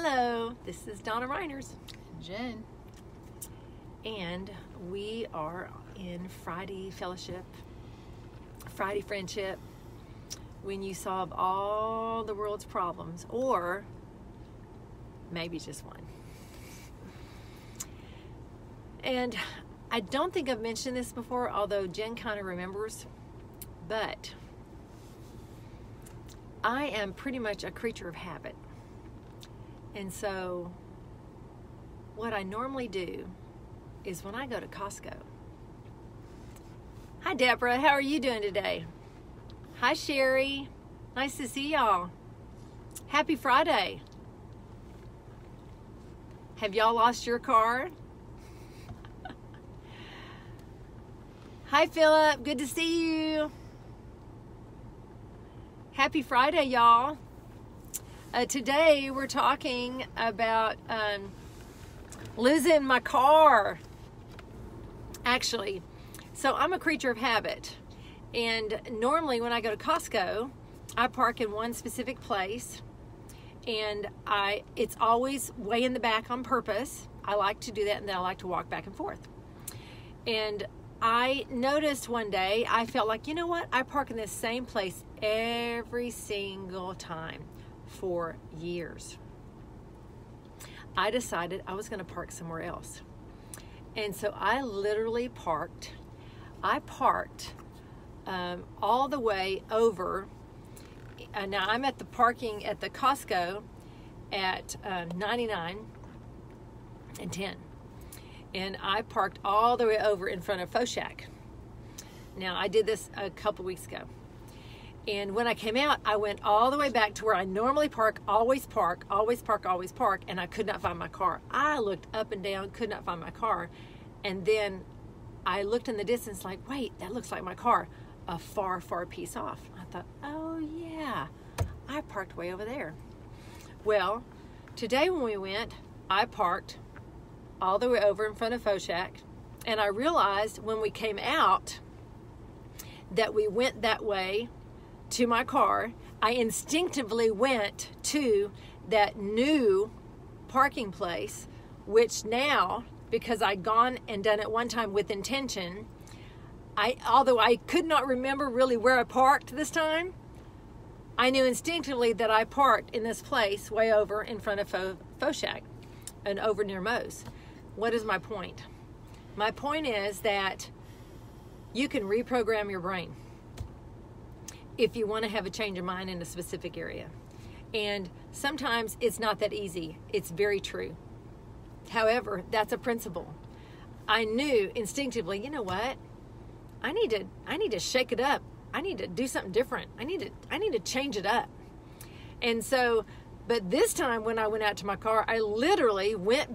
Hello, this is Donna Reiners. Jen. And we are in Friday Fellowship, Friday Friendship, when you solve all the world's problems, or maybe just one. And I don't think I've mentioned this before, although Jen kind of remembers, but I am pretty much a creature of habit. And so what I normally do is when I go to Costco. Hi, Deborah. How are you doing today? Hi, Sherry. Nice to see y'all. Happy Friday. Have y'all lost your car? Hi, Philip. Good to see you. Happy Friday, y'all. Today we're talking about losing my car. Actually, so I'm a creature of habit, and normally when I go to Costco, I park in one specific place, and it's always way in the back on purpose. I like to do that, and then I like to walk back and forth. And I noticed one day, I felt like, you know what? I park in this same place every single time for years. I decided I was going to park somewhere else. And so I literally parked. I parked all the way over. Now I'm at the parking at the Costco at 99 and 10. And I parked all the way over in front of Foshack. Now I did this a couple weeks ago. And when I came out, I went all the way back to where I normally park, always park, and I could not find my car. I looked up and down, could not find my car. And then I looked in the distance like, wait, that looks like my car, a far, far piece off. I thought, oh yeah, I parked way over there. Well, today when we went, I parked all the way over in front of Foshack, and I realized when we came out that we went that way to my car. I instinctively went to that new parking place, which now, because I'd gone and done it one time with intention, although I could not remember really where I parked this time, I knew instinctively that I parked in this place way over in front of Foshack and over near Moe's. What is my point? My point is that you can reprogram your brain if you want to have a change of mind in a specific area. And sometimes it's not that easy. It's very true. However, that's a principle. I knew instinctively, you know what? I need to shake it up. I need to do something different. I need to change it up. And so, but this time when I went out to my car, I literally went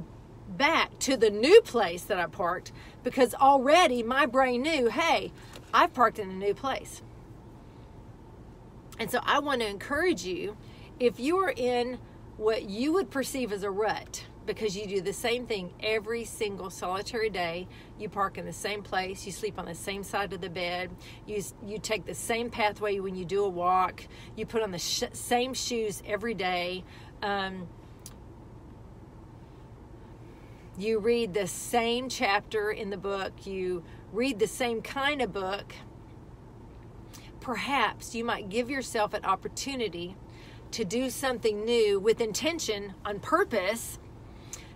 back to the new place that I parked, because already my brain knew, hey, I've parked in a new place. And so I want to encourage you, if you are in what you would perceive as a rut, because you do the same thing every single solitary day, you park in the same place, you sleep on the same side of the bed, you take the same pathway when you do a walk, you put on the same shoes every day, you read the same chapter in the book, you read the same kind of book, perhaps you might give yourself an opportunity to do something new with intention, on purpose,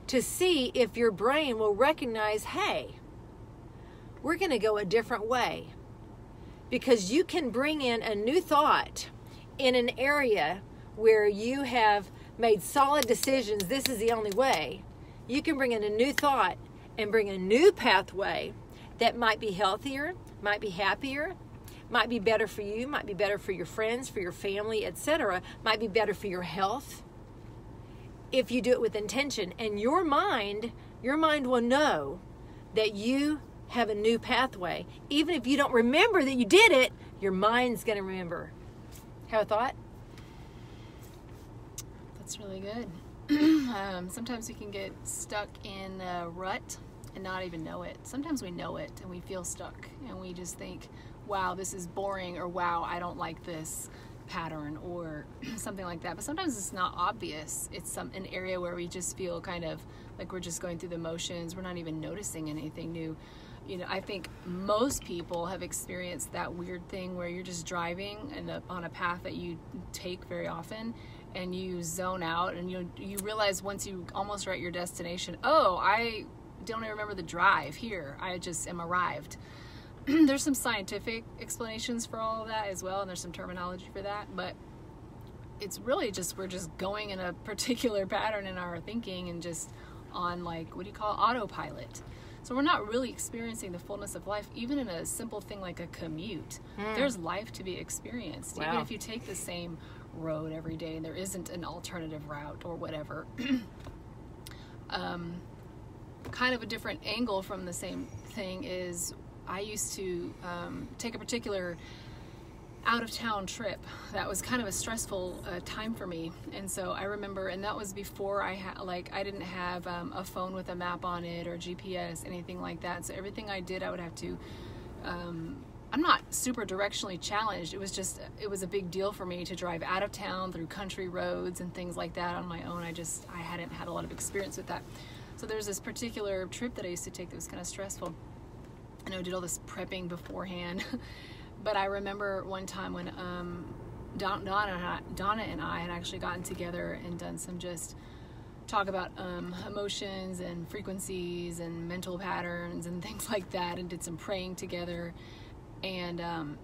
to see if your brain will recognize, hey, we're going to go a different way. Because you can bring in a new thought in an area where you have made solid decisions, this is the only way. You can bring in a new thought and bring a new pathway that might be healthier, might be happier, might be better for you, might be better for your friends, for your family, etc., might be better for your health, if you do it with intention. And your mind will know that you have a new pathway. Even if you don't remember that you did it, your mind's going to remember. Have a thought? That's really good. Sometimes we can get stuck in a rut and not even know it. Sometimes we know it and we feel stuck and we just think, wow, this is boring, or wow, I don't like this pattern or something like that. But sometimes it's not obvious. It's an area where we just feel kind of like we're just going through the motions. We're not even noticing anything new. You know, I think most people have experienced that weird thing where you're just driving on a path that you take very often, and you zone out, and you realize once you almost are at your destination, oh, I don't even remember the drive here. I just am arrived. There's some scientific explanations for all of that as well, and there's some terminology for that, but it's really just we're just going in a particular pattern in our thinking and just on, like, what do you call it, autopilot. So we're not really experiencing the fullness of life, even in a simple thing like a commute. There's life to be experienced. Wow. Even if you take the same road every day and there isn't an alternative route or whatever. Kind of a different angle from the same thing is I used to take a particular out-of-town trip that was kind of a stressful time for me, and so I remember, and that was before I didn't have a phone with a map on it or GPS, anything like that. So everything I did, I would have to I'm not super directionally challenged. It was a big deal for me to drive out of town through country roads and things like that on my own. I hadn't had a lot of experience with that. So there's this particular trip that I used to take that was kind of stressful, and I did all this prepping beforehand. But I remember one time when Donna and I had actually gotten together and done some just talk about emotions and frequencies and mental patterns and things like that, and did some praying together. And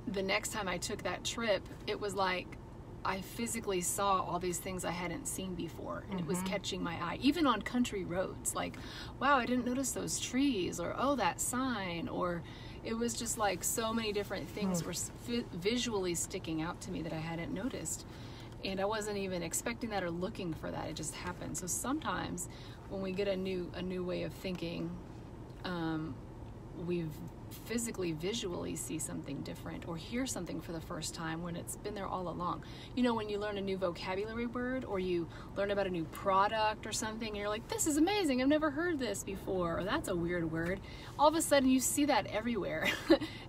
the next time I took that trip, it was like I physically saw all these things I hadn't seen before, and it was catching my eye, even on country roads. Like, wow, I didn't notice those trees, or oh, that sign, or it was just like so many different things were visually sticking out to me that I hadn't noticed, and I wasn't even expecting that or looking for that. It just happened. So sometimes when we get a new way of thinking, we visually see something different or hear something for the first time when it's been there all along. You know, when you learn a new vocabulary word, or you learn about a new product or something, and you're like, this is amazing, I've never heard this before, or that's a weird word. All of a sudden you see that everywhere.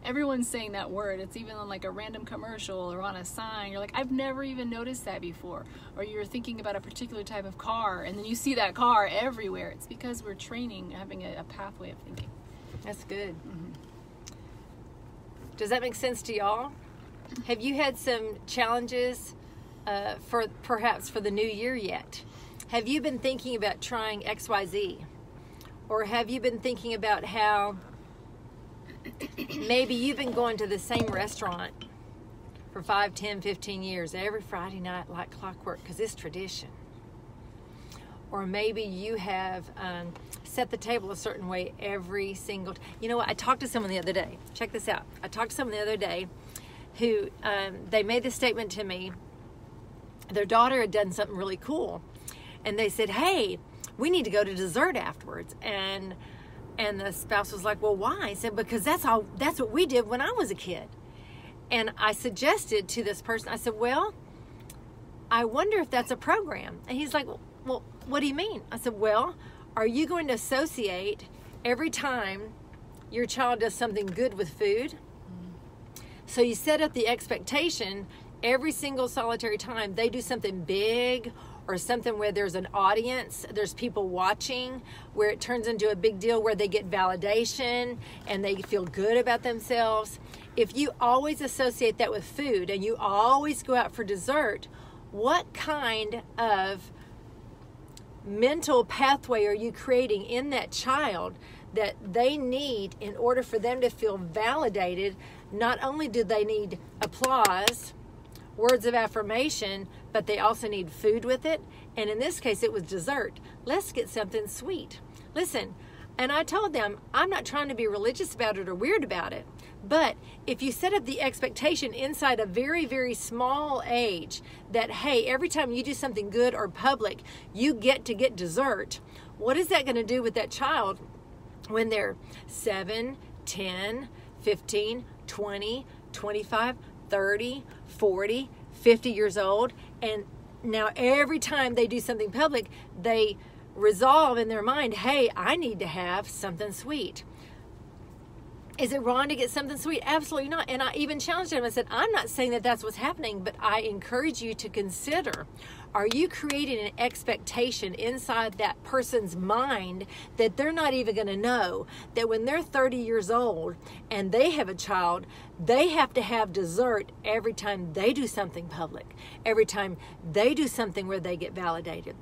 Everyone's saying that word. It's even on like a random commercial or on a sign. You're like, I've never even noticed that before. Or you're thinking about a particular type of car, and then you see that car everywhere. It's because we're training, having a pathway of thinking. That's good. Does that make sense to y'all? Have you had some challenges perhaps for the new year yet? Have you been thinking about trying XYZ? Or have you been thinking about how maybe you've been going to the same restaurant for 5, 10, 15 years every Friday night like clockwork because it's tradition? Or maybe you have set the table a certain way every single time. You know what? I talked to someone the other day. Check this out. I talked to someone the other day who, they made this statement to me. Their daughter had done something really cool. And they said, hey, we need to go to dessert afterwards. And the spouse was like, well, why? I said, because that's what we did when I was a kid. And I suggested to this person, I said, well, I wonder if that's a program. And he's like, well, what do you mean? I said, well, are you going to associate every time your child does something good with food? So you set up the expectation every single solitary time they do something big or something where there's an audience, there's people watching, where it turns into a big deal, where they get validation and they feel good about themselves. If you always associate that with food and you always go out for dessert, what kind of mental pathway are you creating in that child that they need in order for them to feel validated? Not only do they need applause, words of affirmation, but they also need food with it. And in this case, it was dessert. Let's get something sweet. Listen, and I told them, I'm not trying to be religious about it or weird about it, but if you set up the expectation inside a very, very small age that, hey, every time you do something good or public, you get to get dessert, what is that going to do with that child when they're 7, 10, 15, 20, 25, 30, 40, 50 years old? And now every time they do something public, they resolve in their mind, hey, I need to have something sweet. Is it wrong to get something sweet? Absolutely not. And I even challenged him. I said, I'm not saying that that's what's happening, but I encourage you to consider, are you creating an expectation inside that person's mind that they're not even going to know that when they're 30 years old and they have a child, they have to have dessert every time they do something public, every time they do something where they get validated?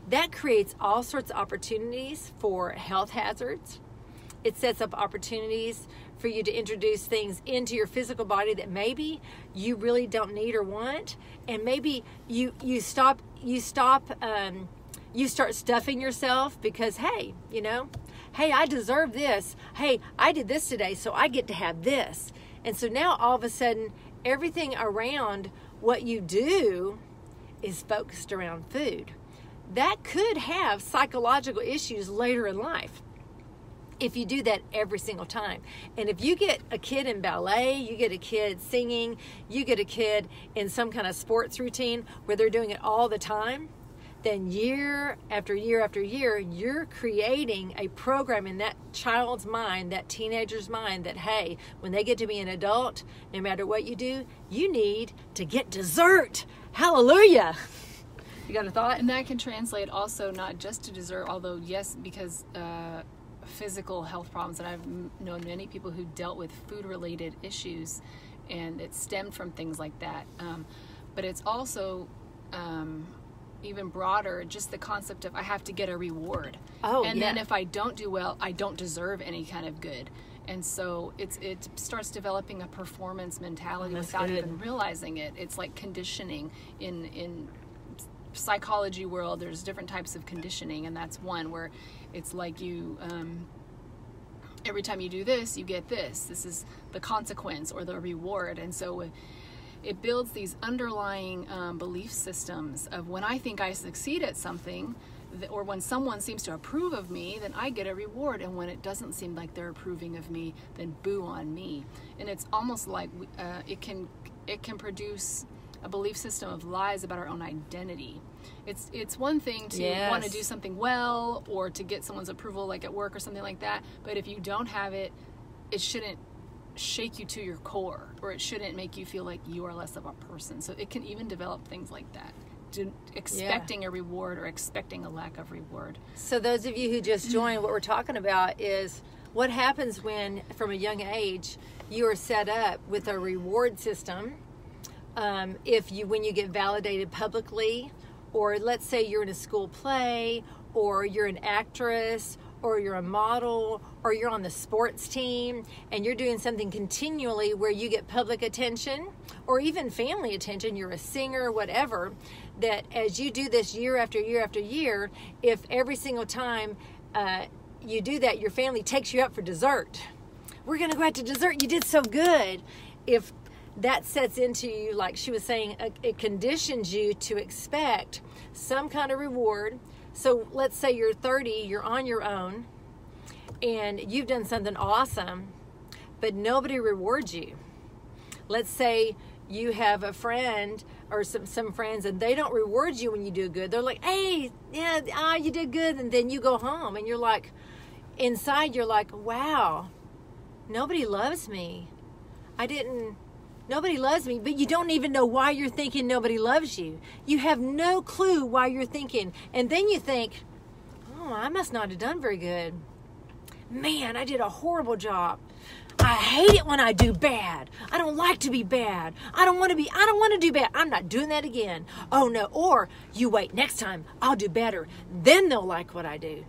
That creates all sorts of opportunities for health hazards. It sets up opportunities for you to introduce things into your physical body that maybe you really don't need or want, and maybe you start stuffing yourself because, hey, hey, I deserve this. Hey, I did this today, so I get to have this. And so now all of a sudden, everything around what you do is focused around food. That could have psychological issues later in life if you do that every single time. And if you get a kid in ballet, you get a kid singing, you get a kid in some kind of sports routine where they're doing it all the time, then year after year after year, you're creating a program in that child's mind, that teenager's mind, that, hey, when they get to be an adult, no matter what you do, you need to get dessert. Hallelujah. You got a thought? And that can translate also not just to dessert, although yes, because physical health problems, and I've known many people who dealt with food-related issues, and it stemmed from things like that. But it's also even broader, just the concept of I have to get a reward. And then if I don't do well, I don't deserve any kind of good. And so it starts developing a performance mentality without even realizing it. It's like conditioning in psychology world. There's different types of conditioning, and that's one where it's like you every time you do this, you get this. This is the consequence or the reward. And so it builds these underlying belief systems of when I think I succeed at something, or when someone seems to approve of me, then I get a reward. And when it doesn't seem like they're approving of me, then boo on me. And it's almost like it can produce a belief system of lies about our own identity. It's one thing to want to do something well or to get someone's approval, like at work or something like that. But if you don't have it, it shouldn't shake you to your core, or it shouldn't make you feel like you are less of a person. So it can even develop things like that, expecting a reward or expecting a lack of reward. So those of you who just joined, what we're talking about is what happens when, from a young age, you are set up with a reward system. When you get validated publicly, or let's say you're in a school play, or you're an actress, or you're a model, or you're on the sports team, and you're doing something continually where you get public attention, or even family attention, you're a singer, whatever, that as you do this year after year after year, if every single time you do that, your family takes you out for dessert. We're going to go out to dessert. You did so good. If that sets into you, like she was saying, it conditions you to expect some kind of reward. So let's say you're 30, you're on your own, and you've done something awesome, but nobody rewards you. Let's say you have a friend or some friends, and they don't reward you when you do good. They're like, hey, you did good, and then you go home, and you're like, inside you're like, wow, nobody loves me. Nobody loves me, but you don't even know why you're thinking nobody loves you. You have no clue why you're thinking. And then you think, oh, I must not have done very good. Man, I did a horrible job. I hate it when I do bad. I don't like to be bad. I don't want to do bad. I'm not doing that again. Oh no. Or you wait, next time I'll do better. Then they'll like what I do.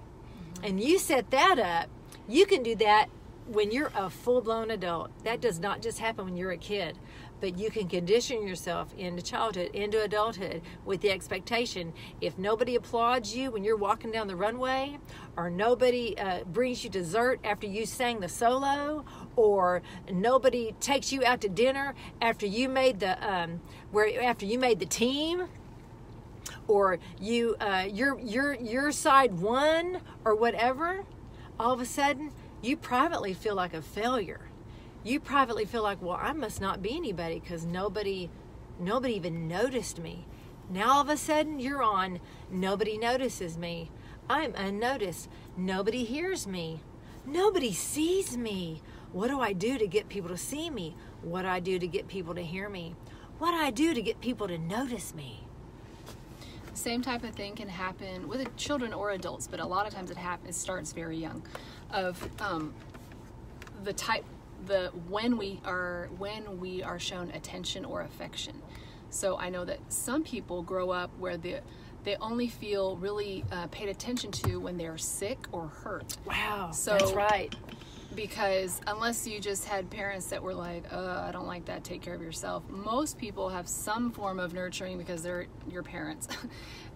And you set that up. You can do that when you're a full-blown adult. That does not just happen when you're a kid, but you can condition yourself into childhood, into adulthood, with the expectation, if nobody applauds you when you're walking down the runway, or nobody brings you dessert after you sang the solo, or nobody takes you out to dinner after you made the team, or your side won, or whatever, all of a sudden you privately feel like a failure. You privately feel like, well, I must not be anybody because nobody even noticed me. Now all of a sudden you're on, nobody notices me. I'm unnoticed. Nobody hears me. Nobody sees me. What do I do to get people to see me? What do I do to get people to hear me? What do I do to get people to notice me? Same type of thing can happen with children or adults, but a lot of times it starts very young. Of when we are shown attention or affection. So I know that some people grow up where they only feel really paid attention to when they're sick or hurt. Wow, so, that's right. Because unless you just had parents that were like, I don't like that, take care of yourself. Most people have some form of nurturing because they're your parents.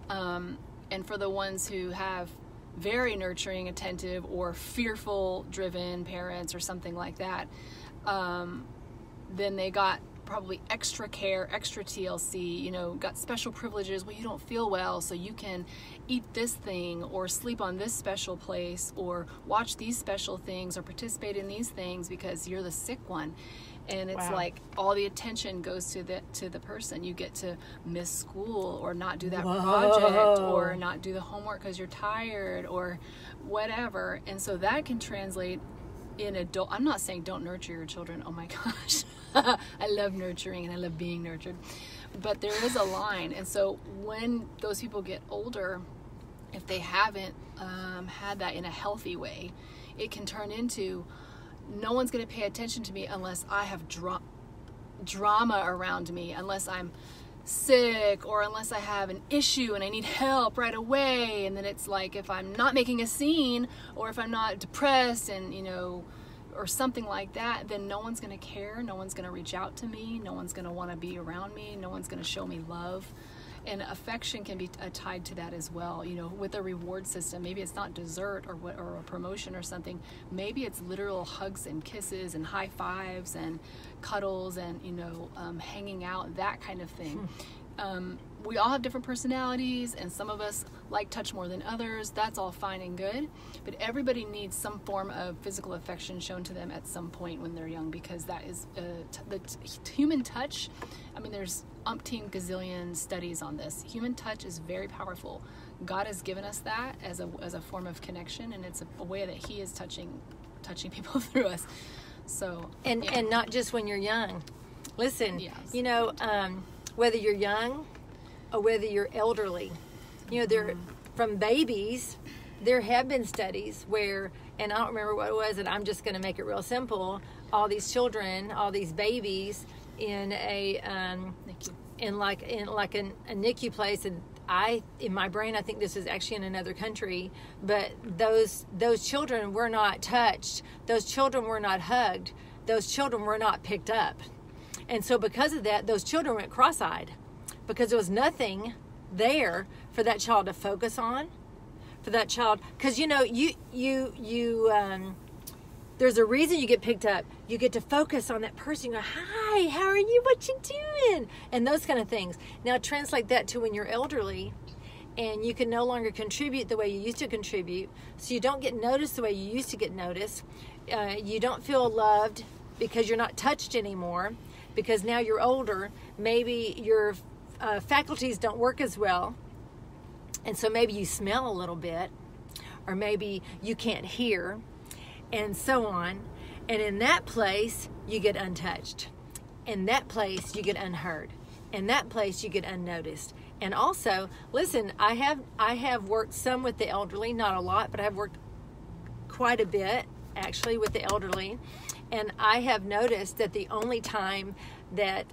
And for the ones who have very nurturing, attentive, or fearful driven parents or something like that, then they got probably extra care, extra TLC, got special privileges. Well, you don't feel well, so you can eat this thing or sleep on this special place or watch these special things or participate in these things because you're the sick one. And it's like all the attention goes to the person. You get to miss school or not do that project or not do the homework because you're tired or whatever. And so that can translate in adult. I'm not saying don't nurture your children. Oh my gosh. I love nurturing and I love being nurtured. But there is a line. And so when those people get older, if they haven't had that in a healthy way, it can turn into, no one's going to pay attention to me unless I have drama around me, unless I'm sick or unless I have an issue and I need help right away. And then it's like, if I'm not making a scene or if I'm not depressed and, or something like that, then no one's going to care. No one's going to reach out to me. No one's going to want to be around me. No one's going to show me love. And affection can be tied to that as well, with a reward system. Maybe it's not dessert or a promotion or something. Maybe it's literal hugs and kisses and high fives and cuddles and, hanging out, that kind of thing. We all have different personalities, and some of us like touch more than others. That's all fine and good, but everybody needs some form of physical affection shown to them at some point when they're young, because that is the human touch. I mean, there's umpteen gazillion studies on this. Human touch is very powerful. God has given us that as a form of connection, and it's a way that He is touching people through us. So and not just when you're young. Listen, yes. Whether you're young or whether you're elderly, there from babies, there have been studies where, and I don't remember what it was, and I'm just going to make it real simple. All these children, all these babies in a NICU place, and in my brain, I think this is actually in another country, but those children were not touched. Those children were not hugged. Those children were not picked up. And so because of that, those children went cross-eyed because there was nothing there for that child to focus on, for that child. Because, there's a reason you get picked up. You get to focus on that person. You go, hi, how are you? What you doing? And those kind of things. Now translate that to when you're elderly and you can no longer contribute the way you used to contribute. So you don't get noticed the way you used to get noticed. You don't feel loved because you're not touched anymore. Because now you're older, maybe your faculties don't work as well. And so maybe you smell a little bit, or maybe you can't hear, and so on. And in that place, you get untouched. In that place, you get unheard. In that place, you get unnoticed. And also, listen, I have worked some with the elderly, not a lot, but I've worked quite a bit, actually, with the elderly. And I have noticed that the only time that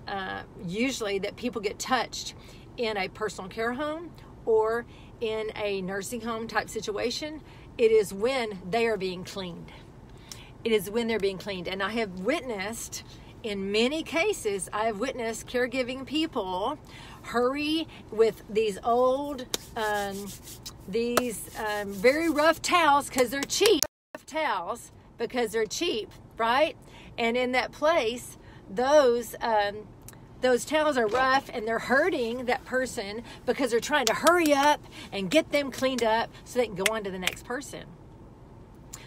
usually that people get touched in a personal care home or in a nursing home type situation, it is when they are being cleaned. It is when they're being cleaned. And I have witnessed, in many cases, I have witnessed caregiving people hurry with these old, very rough towels because they're cheap. Towels because they're cheap, right? And in that place, those towels are rough and they're hurting that person because they're trying to hurry up and get them cleaned up so they can go on to the next person.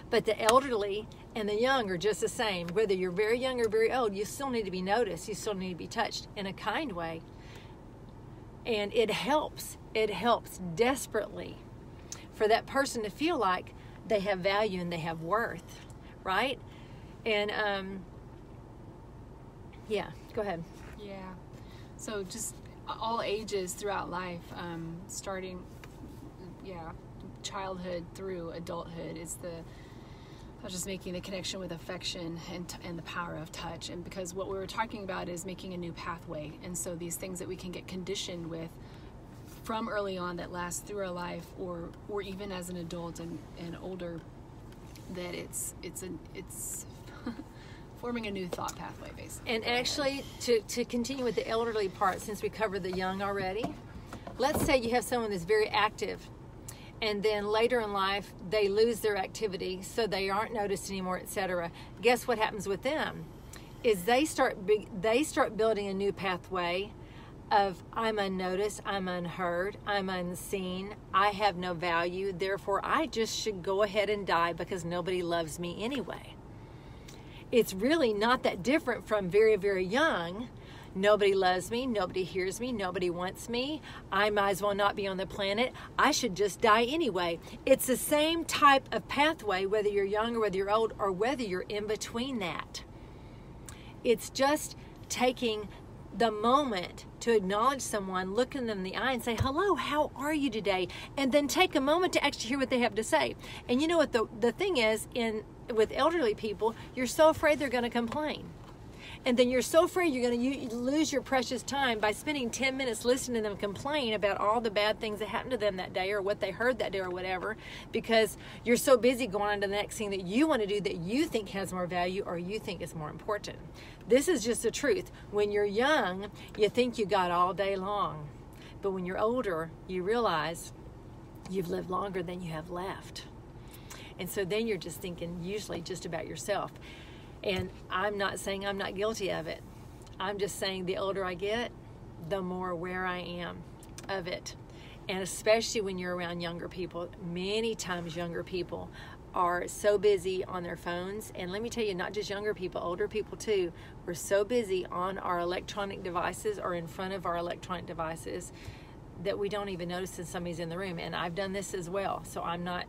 But the elderly and the young are just the same. Whether you're very young or very old, you still need to be noticed. You still need to be touched in a kind way. And it helps desperately for that person to feel like they have value and they have worth, right? And yeah, go ahead. Yeah. So just all ages throughout life, starting, childhood through adulthood is I was just making the connection with affection and the power of touch. And because what we were talking about is making a new pathway. And so these things that we can get conditioned with from early on that last through our life, or even as an adult and older, that it's forming a new thought pathway, basically. And actually, to continue with the elderly part, since we covered the young already, let's say you have someone that's very active, and then later in life they lose their activity, so they aren't noticed anymore, etc. Guess what happens with them? Is they start building a new pathway of, I'm unnoticed, I'm unheard, I'm unseen, I have no value, therefore I just should go ahead and die because nobody loves me anyway. It's really not that different from very, very young. Nobody loves me, nobody hears me, nobody wants me, I might as well not be on the planet, I should just die anyway. It's the same type of pathway, whether you're young or whether you're old, or whether you're in between that. It's just taking the moment to acknowledge someone, look them in the eye and say, hello, how are you today? And then take a moment to actually hear what they have to say. And you know what the thing is, with elderly people, you're so afraid they're going to complain. And then you're so afraid you're going to lose your precious time by spending 10 minutes listening to them complain about all the bad things that happened to them that day or what they heard that day or whatever, because you're so busy going on to the next thing that you want to do that you think has more value or you think is more important. This is just the truth. When you're young, you think you got all day long. But when you're older, you realize you've lived longer than you have left. And so then you're just thinking usually just about yourself. And I'm not saying I'm not guilty of it. I'm just saying the older I get, the more aware I am of it. And especially when you're around younger people, many times younger people are so busy on their phones. And let me tell you, not just younger people, older people too. We're so busy on our electronic devices or in front of our electronic devices that we don't even notice that somebody's in the room. And I've done this as well. So I'm not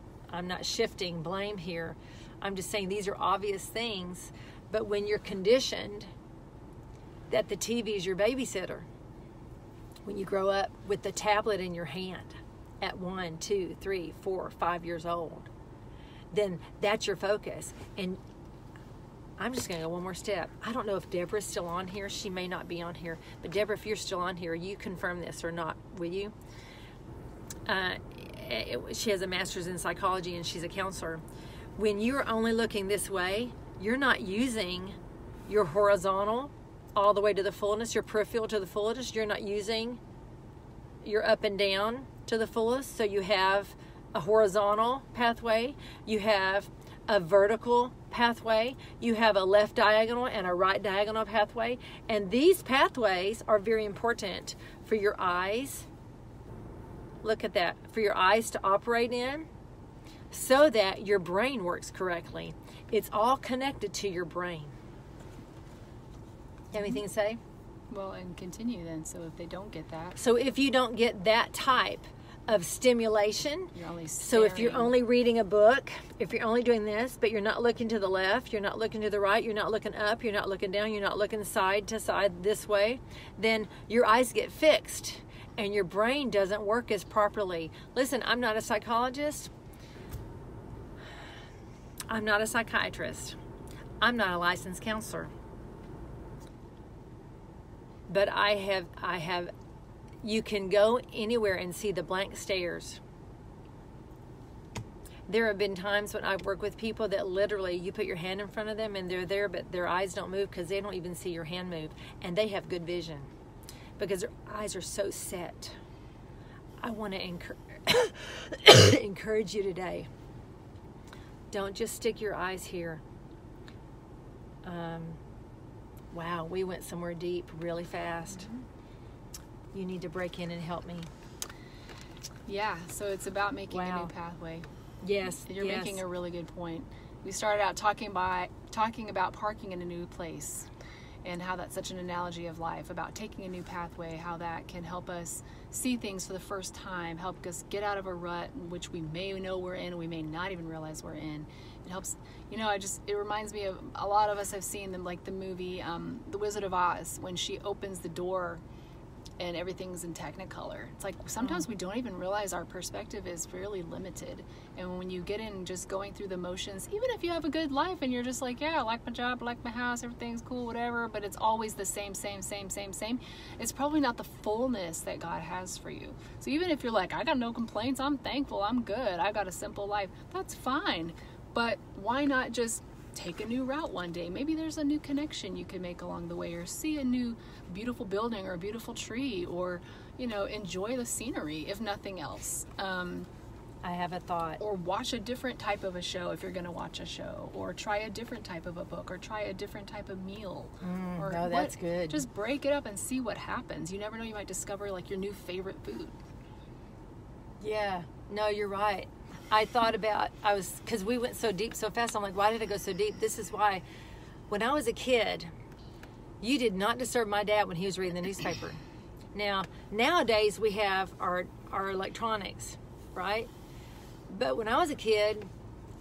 shifting blame here. I'm just saying these are obvious things, but when you're conditioned that the TV is your babysitter, when you grow up with the tablet in your hand at 1, 2, 3, 4, 5 years old, then that's your focus. And I'm just going to go one more step. I don't know if Deborah's still on here. She may not be on here. But Deborah, if you're still on here, you confirm this or not, will you? She has a master's in psychology and she's a counselor. When you're only looking this way, you're not using your horizontal all the way to the fullness, your peripheral to the fullest. You're not using your up and down to the fullest. So you have a horizontal pathway, you have a vertical pathway, you have a left diagonal and a right diagonal pathway. And these pathways are very important for your eyes. Look at that, for your eyes to operate in, so that your brain works correctly. It's all connected to your brain. You have anything to say? Well, and continue then, so if they don't get that. So if you don't get that type of stimulation, so if you're only reading a book, if you're only doing this, but you're not looking to the left, you're not looking to the right, you're not looking up, you're not looking down, you're not looking side to side this way, then your eyes get fixed and your brain doesn't work as properly. Listen, I'm not a psychologist. I'm not a psychiatrist. I'm not a licensed counselor. But I have, you can go anywhere and see the blank stares. There have been times when I've worked with people that literally you put your hand in front of them and they're there, but their eyes don't move because they don't even see your hand move. And they have good vision because their eyes are so set. I want to encourage you today. Don't just stick your eyes here. Wow, we went somewhere deep really fast. Mm-hmm. You need to break in and help me. Yeah, so it's about making a new pathway. Yes, you're making a really good point. We started out talking about parking in a new place. and how that's such an analogy of life, about taking a new pathway, how that can help us see things for the first time, help us get out of a rut, which we may know we're in, we may not even realize we're in. It helps, you know, it reminds me of, a lot of us have seen them, like the movie The Wizard of Oz, when she opens the door and everything's in Technicolor. It's like sometimes we don't even realize our perspective is fairly limited. And when you get in just going through the motions, even if you have a good life and you're just like, yeah, I like my job, I like my house, everything's cool, whatever, but it's always the same, it's probably not the fullness that God has for you. So even if you're like, I got no complaints, I'm thankful, I'm good, I got a simple life, that's fine. But why not just take a new route one day? Maybe there's a new connection you can make along the way, or see a new beautiful building or a beautiful tree, or, you know, enjoy the scenery, if nothing else. I have a thought. Or watch a different type of a show if you're going to watch a show, or try a different type of a book, or try a different type of meal. No, that's good. Just break it up and see what happens. You never know, you might discover like your new favorite food. Yeah, no, you're right. I thought about, because we went so deep so fast, I'm like, why did I go so deep? This is why. When I was a kid, you did not disturb my dad when he was reading the newspaper. Now, nowadays we have our electronics, right? But when I was a kid,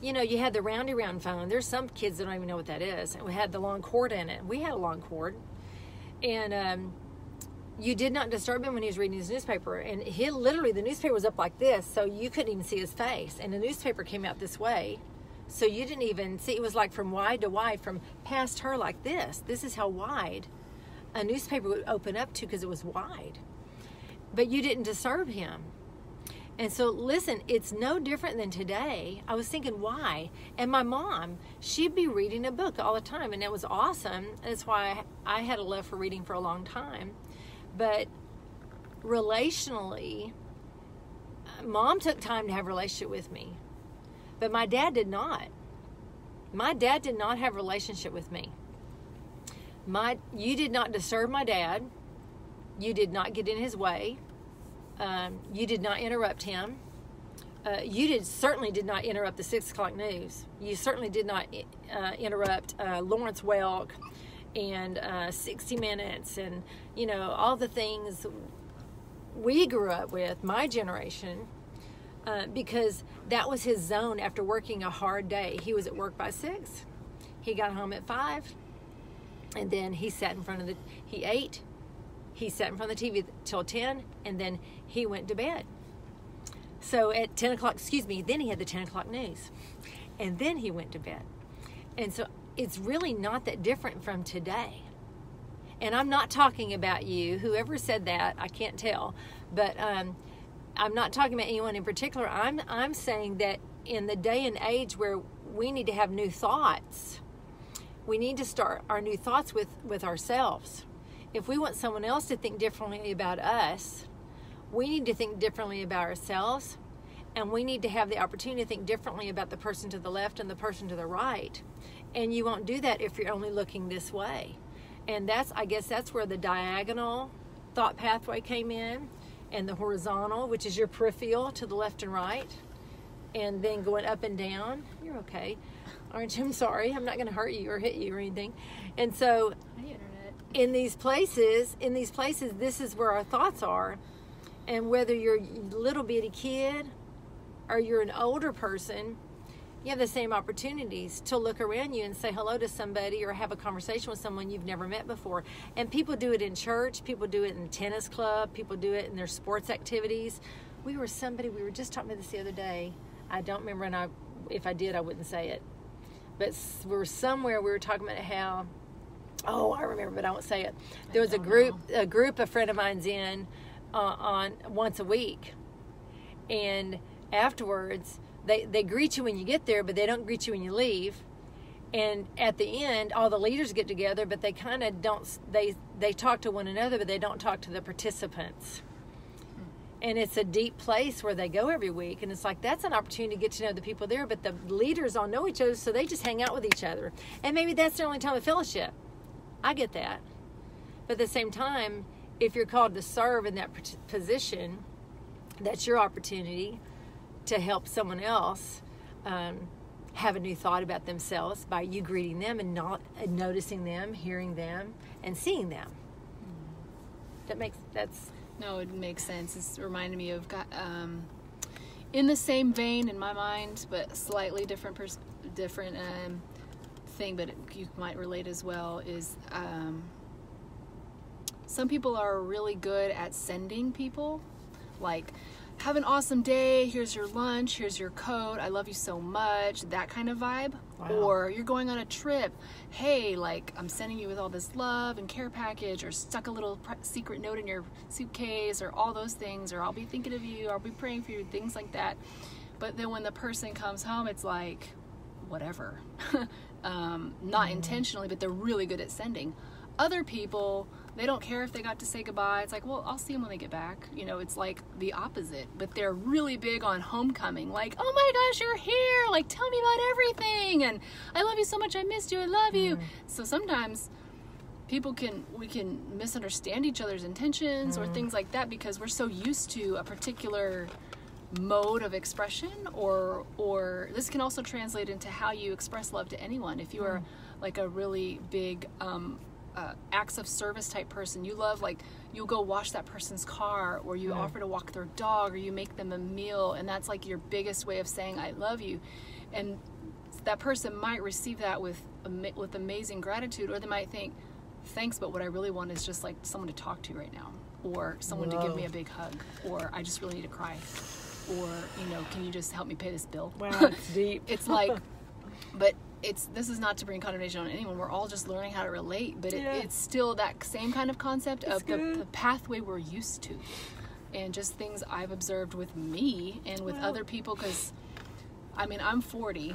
you know, you had the roundy round phone. There's some kids that don't even know what that is. And we had the long cord in it. We had a long cord. And you did not disturb him when he was reading his newspaper. And literally, the newspaper was up like this, so you couldn't even see his face. And the newspaper came out this way, so you didn't even see. It was like from wide to wide, from past her like this. This is how wide a newspaper would open up to, because it was wide. But you didn't disturb him. And so, listen, it's no different than today. I was thinking, why? And my mom, she'd be reading a book all the time, and it was awesome. That's why I had a love for reading for a long time. But relationally, Mom took time to have a relationship with me. But my dad did not. My dad did not have a relationship with me. You did not disturb my dad. You did not get in his way. You did not interrupt him. You certainly did not interrupt the 6 o'clock news. You certainly did not interrupt Lawrence Welk and 60 Minutes, and, you know, all the things we grew up with, my generation, because that was his zone after working a hard day. He was at work by 6. He got home at 5, and then he sat in front of he ate, he sat in front of the TV till 10, and then he went to bed. So at 10 o'clock, then he had the 10 o'clock news, and then he went to bed. And so it's really not that different from today. And I'm not talking about you, whoever said that, I can't tell, but I'm not talking about anyone in particular. I'm saying that in the day and age where we need to have new thoughts, we need to start our new thoughts with ourselves. If we want someone else to think differently about us, we need to think differently about ourselves, and we need to have the opportunity to think differently about the person to the left and the person to the right. And you won't do that if you're only looking this way. And I guess that's where the diagonal thought pathway came in, and the horizontal, which is your peripheral to the left and right, and then going up and down. You're okay, aren't you? I'm sorry. I'm not going to hurt you or hit you or anything. And so in these places, this is where our thoughts are. And whether you're a little bitty kid or you're an older person, you have the same opportunities to look around you and say hello to somebody or have a conversation with someone you've never met before. And people do it in church, people do it in tennis club, people do it in their sports activities. We were just talking about this the other day. I don't remember, and if I did, I wouldn't say it. But we were somewhere, we were talking about how, I remember, but I won't say it. There was a group a friend of mine's in on once a week. And afterwards, they greet you when you get there, but they don't greet you when you leave. And at the end, all the leaders get together, but they kind of don't, they talk to one another, but they don't talk to the participants. And it's a deep place where they go every week. And it's like, that's an opportunity to get to know the people there, but the leaders all know each other, so they just hang out with each other. And maybe that's their only time of fellowship. I get that. But at the same time, if you're called to serve in that position, that's your opportunity to help someone else. have a new thought about themselves by you greeting them and not noticing them, hearing them, and seeing them. No, it makes sense. It's reminded me of in the same vein in my mind, but slightly different thing, but you might relate as well, is some people are really good at sending people, like, have an awesome day, here's your lunch, here's your coat, I love you so much, that kind of vibe. Wow. Or you're going on a trip, hey, like, I'm sending you with all this love and care package, or stuck a little secret note in your suitcase, or all those things, or I'll be thinking of you, I'll be praying for you, things like that. But then when the person comes home, it's like, whatever. Not intentionally, but they're really good at sending. Other people, they don't care if they got to say goodbye. It's like, well, I'll see them when they get back. You know, it's like the opposite. But they're really big on homecoming. Like, oh my gosh, you're here. Like, tell me about everything. And I love you so much. I missed you. I love you. So sometimes we can misunderstand each other's intentions or things like that because we're so used to a particular mode of expression, or this can also translate into how you express love to anyone. If you are like a really big acts of service type person, you love, like, you'll go wash that person's car, or you offer to walk their dog, or you make them a meal, and that's like your biggest way of saying I love you. And that person might receive that with amazing gratitude, or they might think, thanks, but what I really want is just like someone to talk to right now, or someone to give me a big hug, or I just really need to cry, or, you know, can you just help me pay this bill? Wow, it's deep. It's like, but this is not to bring condemnation on anyone. We're all just learning how to relate, but it's still that same kind of concept of the pathway we're used to, and just things I've observed with me and with other people. Because, I mean, I'm 40,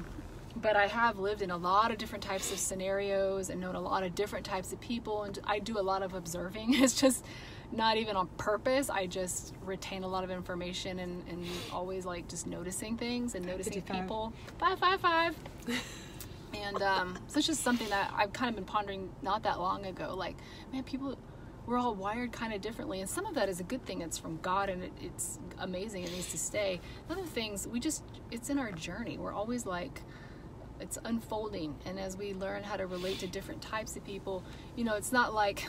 but I have lived in a lot of different types of scenarios and known a lot of different types of people, and I do a lot of observing. It's just not even on purpose. I just retain a lot of information and always like just noticing things and noticing 55. People. 555. And so it's just something that I've kind of been pondering not that long ago. Like, man, we're all wired kind of differently, and some of that is a good thing. It's from God, and it's amazing. It needs to stay. Other things, it's in our journey. We're always like, it's unfolding, and as we learn how to relate to different types of people, you know, it's not like,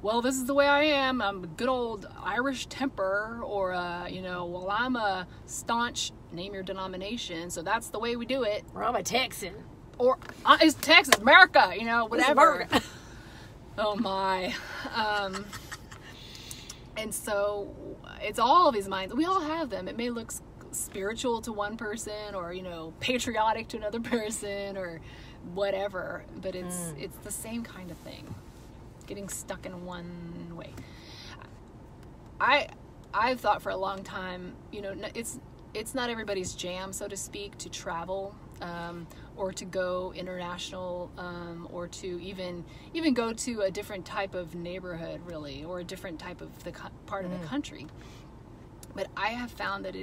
well, this is the way I am. I'm a good old Irish temper, or, you know, well, I'm a staunch, name your denomination, so that's the way we do it. Or I'm a Texan. Or, it's Texas, America, you know, whatever. Oh, my. And so it's all of these minds. We all have them. It may look spiritual to one person, or, you know, patriotic to another person, or whatever, but it's the same kind of thing. Getting stuck in one way. I've thought for a long time, you know, it's not everybody's jam, so to speak, to travel, or to go international, or to even go to a different type of neighborhood, really, or a different type of part of the country. But I have found that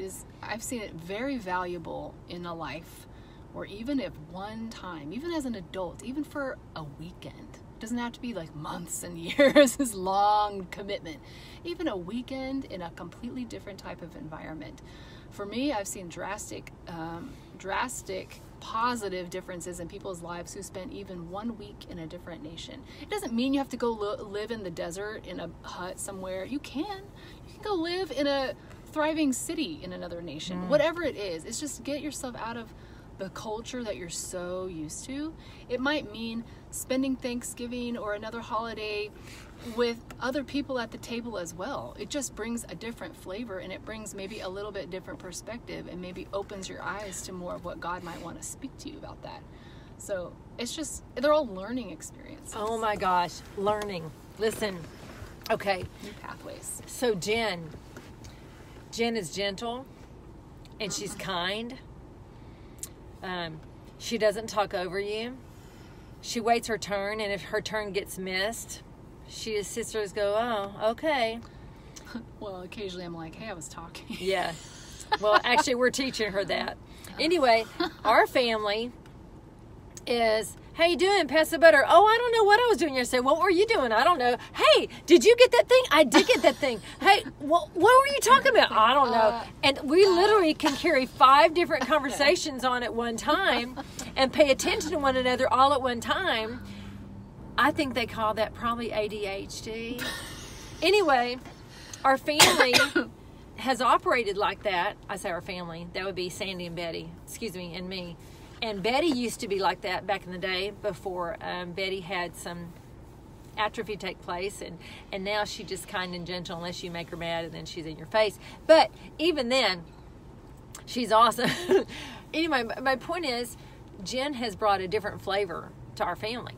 I've seen it very valuable in a life, or even if one time, even as an adult, even for a weekend. Doesn't have to be like months and years, this long commitment. Even a weekend in a completely different type of environment. For me, I've seen drastic positive differences in people's lives who spent even 1 week in a different nation. It doesn't mean you have to go live in the desert in a hut somewhere. You can go live in a thriving city in another nation. Whatever it is, it's just get yourself out of the culture that you're so used to. It might mean spending Thanksgiving or another holiday with other people at the table as well. It just brings a different flavor, and it brings maybe a little bit different perspective, and maybe opens your eyes to more of what God might want to speak to you about that. So it's just, they're all learning experiences. Oh my gosh, learning. Listen, okay. New pathways. So Jen is gentle, and she's kind. She doesn't talk over you. She waits her turn, and if her turn gets missed, she sisters go, oh, okay. Well, occasionally I'm like, hey, I was talking. Yeah. Well, actually, we're teaching her that. Anyway, our family is, How you doing? Pass the butter. Oh, I don't know what I was doing yesterday. What were you doing? I don't know. Hey, did you get that thing? I did get that thing. Hey, what were you talking about? I don't know. And we literally can carry 5 different conversations on at one time and pay attention to one another all at one time. I think they call that probably ADHD. Anyway, our family has operated like that. I say our family. That would be Sandy and Betty. Excuse me, and me. And Betty used to be like that back in the day before Betty had some atrophy take place. And now she's just kind and gentle unless you make her mad and then she's in your face. But even then, she's awesome. Anyway, my point is, Jen has brought a different flavor to our family.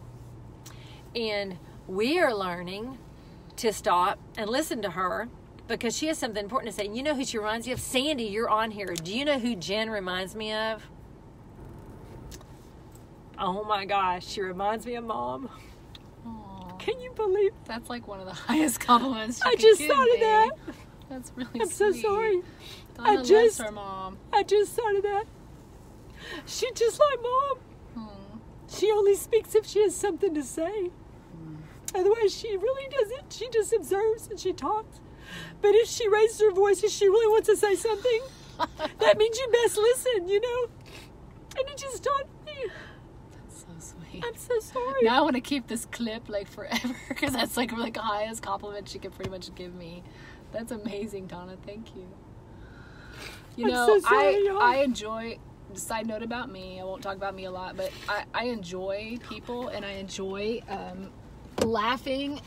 And we are learning to stop and listen to her because she has something important to say. You know who she reminds you of? Sandy, you're on here. Do you know who Jen reminds me of? Oh my gosh, she reminds me of Mom. Aww. Can you believe? That's like one of the highest compliments you I could just give thought me. of that. That's really I'm sweet. so sorry. Donna loves her mom. I just thought of that. She's just like Mom. She only speaks if she has something to say. Otherwise, she really doesn't. She just observes and she talks. But if she raises her voice and she really wants to say something, that means you best listen, you know? And it just taught me. I'm so sorry. Now I want to keep this clip like forever because that's like the highest compliment she could pretty much give me. That's amazing, Donna. Thank you. You know, so sorry, I enjoy. Side note about me. I won't talk about me a lot, but I enjoy people and I enjoy laughing.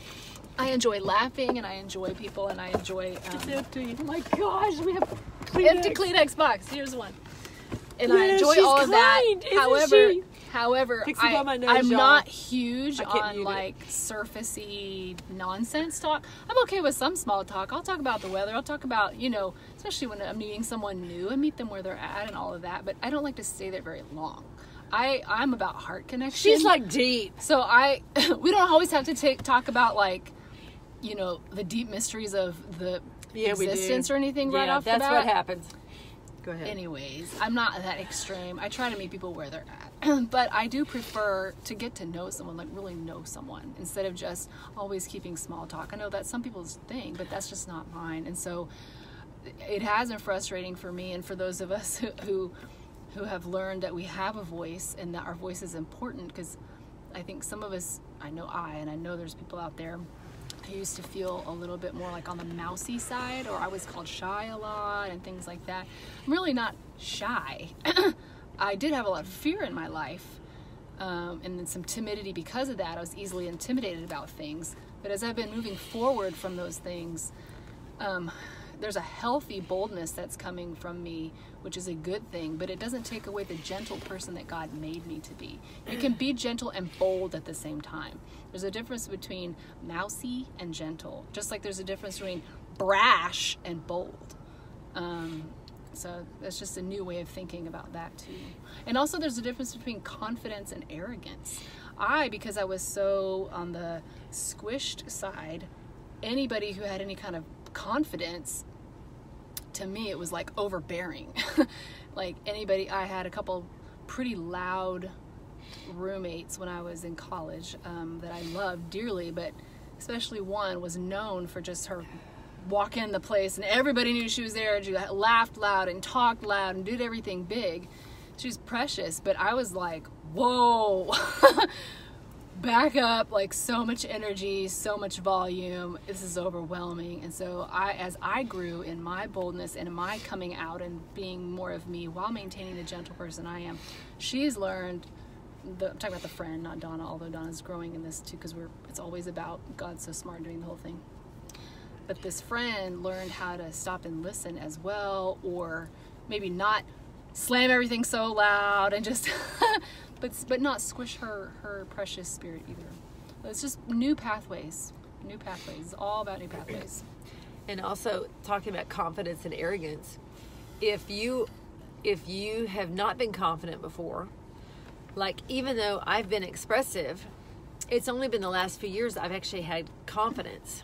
I enjoy laughing and I enjoy people and I enjoy. It's empty. Oh my gosh, we have empty Kleenex box. Here's one. And I enjoy she's all of that. Isn't However, I'm not huge on like surfacey nonsense talk. I'm okay with some small talk. I'll talk about the weather. I'll talk about, you know, especially when I'm meeting someone new and meet them where they're at and all of that. But I don't like to stay there very long. I'm about heart connection. She's like deep. So we don't always have to talk about like, you know, the deep mysteries of the existence or anything right off the bat. That's what happens. Go ahead. Anyways, I'm not that extreme. I try to meet people where they're at. But I do prefer to get to know someone, like really know someone, instead of just always keeping small talk. I know that's some people's thing, but that's just not mine. And so it has been frustrating for me and for those of us who have learned that we have a voice and that our voice is important, because I think some of us, and I know there's people out there, I used to feel a little bit more like on the mousy side, or I was called shy a lot and things like that. I'm really not shy. I did have a lot of fear in my life, and then some timidity because of that. I was easily intimidated about things. But as I've been moving forward from those things, there's a healthy boldness that's coming from me, which is a good thing, but it doesn't take away the gentle person that God made me to be. You can be gentle and bold at the same time. There's a difference between mousy and gentle, just like there's a difference between brash and bold. So that's just a new way of thinking about that too. And also there's a difference between confidence and arrogance. Because I was so on the squished side, anybody who had any kind of confidence, to me it was like overbearing. Like anybody, I had a couple pretty loud roommates when I was in college that I loved dearly, but especially one was known for just her walk in the place and everybody knew she was there, and she laughed loud and talked loud and did everything big. She was precious, but I was like, whoa. Back up, like so much energy, so much volume. This is overwhelming. And so as I grew in my boldness and in my coming out and being more of me while maintaining the gentle person I am, she's learned, I'm talking about the friend, not Donna, although Donna's growing in this too, because it's always about God's so smart doing the whole thing. But this friend learned how to stop and listen as well, or maybe not slam everything so loud and just but not squish her precious spirit either. It's just new pathways. It's all about new pathways. And also talking about confidence and arrogance, if you have not been confident before, like even though I've been expressive, it's only been the last few years I've actually had confidence,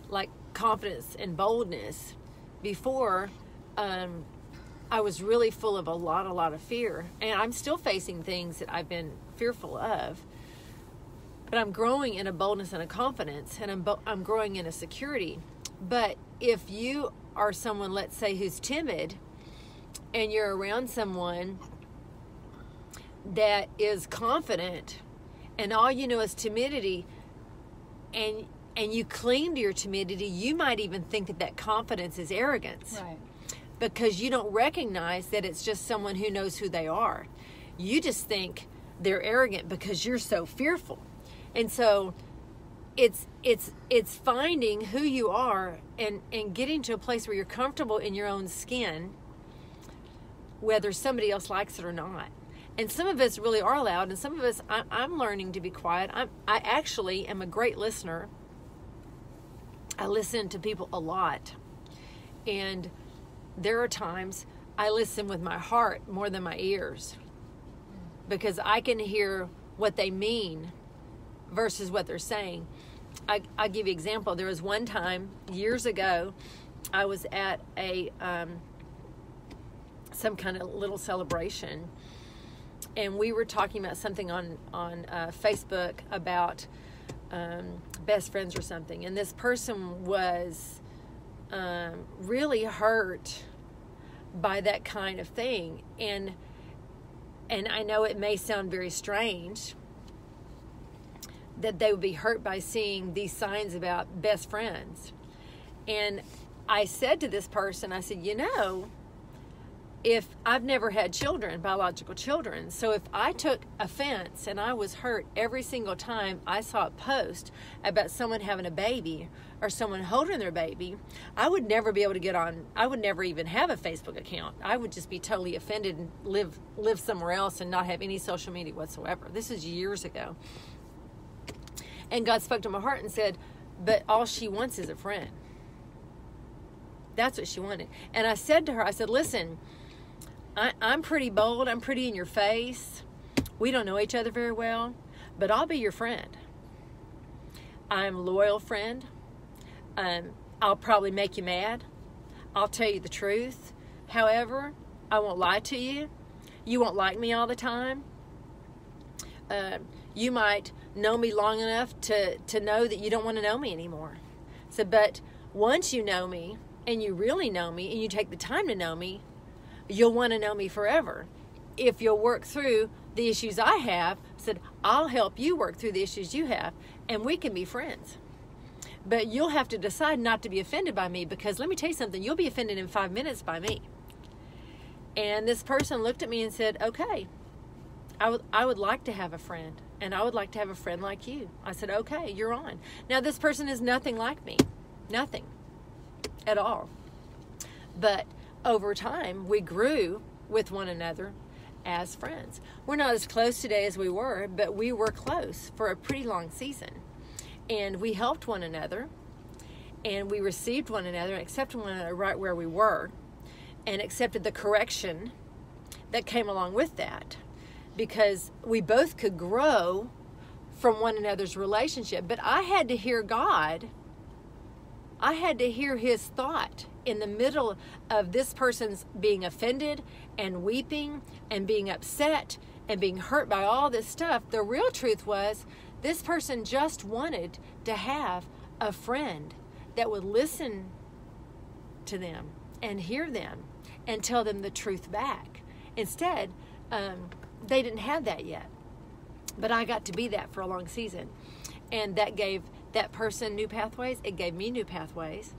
like confidence and boldness. Before, I was really full of a lot of fear, and I'm still facing things that I've been fearful of. But I'm growing in a boldness and a confidence, and I'm growing in a security. But if you are someone, let's say, who's timid, and you're around someone that is confident, and all you know is timidity, and you cling to your timidity, you might even think that confidence is arrogance. Right. Because you don't recognize that it's just someone who knows who they are. You just think they're arrogant because you're so fearful. And so it's finding who you are and getting to a place where you're comfortable in your own skin, whether somebody else likes it or not. And some of us really are loud, and some of us, I'm learning to be quiet. I actually am a great listener. I listen to people a lot. And there are times I listen with my heart more than my ears, because I can hear what they mean versus what they're saying. I'll give you an example. There was one time years ago, I was at some kind of little celebration, and we were talking about something on Facebook about best friends or something, and this person was really hurt by that kind of thing, and I know it may sound very strange that they would be hurt by seeing these signs about best friends. And I said to this person, I said, if I've never had children, biological children, so if I took offense and I was hurt every single time I saw a post about someone having a baby or someone holding their baby, I would never be able to get on. I would never even have a Facebook account. I would just be totally offended and live somewhere else and not have any social media whatsoever. This is years ago. And God spoke to my heart and said, but all she wants is a friend. That's what she wanted. And I said to her, I said, listen, I'm pretty bold. I'm pretty in your face. We don't know each other very well, but I'll be your friend. I'm a loyal friend. I'll probably make you mad. I'll tell you the truth. However, I won't lie to you. You won't like me all the time. You might know me long enough to know that you don't want to know me anymore. So, but once you know me and you really know me and you take the time to know me, you'll want to know me forever. If you'll work through the issues I have, said, I'll help you work through the issues you have, and we can be friends. But you'll have to decide not to be offended by me, because let me tell you something, you'll be offended in 5 minutes by me. And this person looked at me and said, okay, I would like to have a friend, and I would like to have a friend like you. I said, okay, you're on. Now, this person is nothing like me. Nothing at all. But over time, we grew with one another as friends. We're not as close today as we were, but we were close for a pretty long season. And we helped one another, and we received one another and accepted one another right where we were, and accepted the correction that came along with that, because we both could grow from one another's relationship. But I had to hear God. I had to hear his thought in the middle of this person's being offended and weeping and being upset and being hurt by all this stuff. The real truth was, this person just wanted to have a friend that would listen to them and hear them and tell them the truth back. Instead, they didn't have that yet. But I got to be that for a long season. And that gave that person new pathways. It gave me new pathways.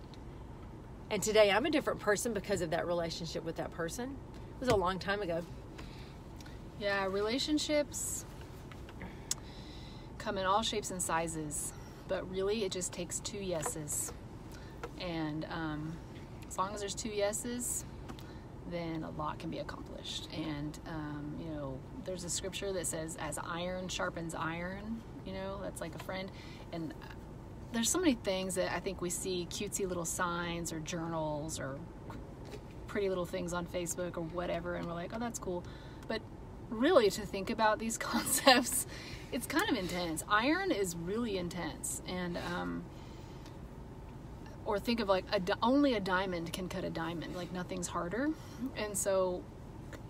And today I'm a different person because of that relationship with that person. It was a long time ago. Yeah, relationships come in all shapes and sizes, but really it just takes 2 yeses. And as long as there's 2 yeses, then a lot can be accomplished. And there's a scripture that says, as iron sharpens iron, that's like a friend. And there's so many things that I think we see, cutesy little signs or journals or pretty little things on Facebook or whatever, and we're like, oh, that's cool. But really, to think about these concepts, it's kind of intense. Iron is really intense. And or think of like only a diamond can cut a diamond, like nothing's harder. And so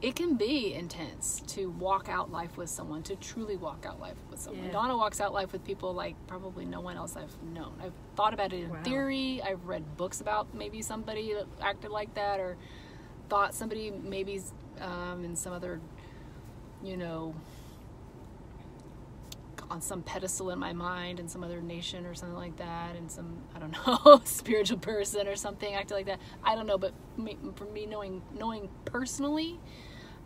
it can be intense to walk out life with someone, to truly walk out life with someone. Yeah. Donna walks out life with people like probably no one else I've known. I've thought about it in theory. I've read books about maybe somebody that acted like that, or thought somebody maybe in some other, you know, on some pedestal in my mind in some other nation or something like that, and some, I don't know, spiritual person or something acted like that. I don't know, but for me, knowing personally,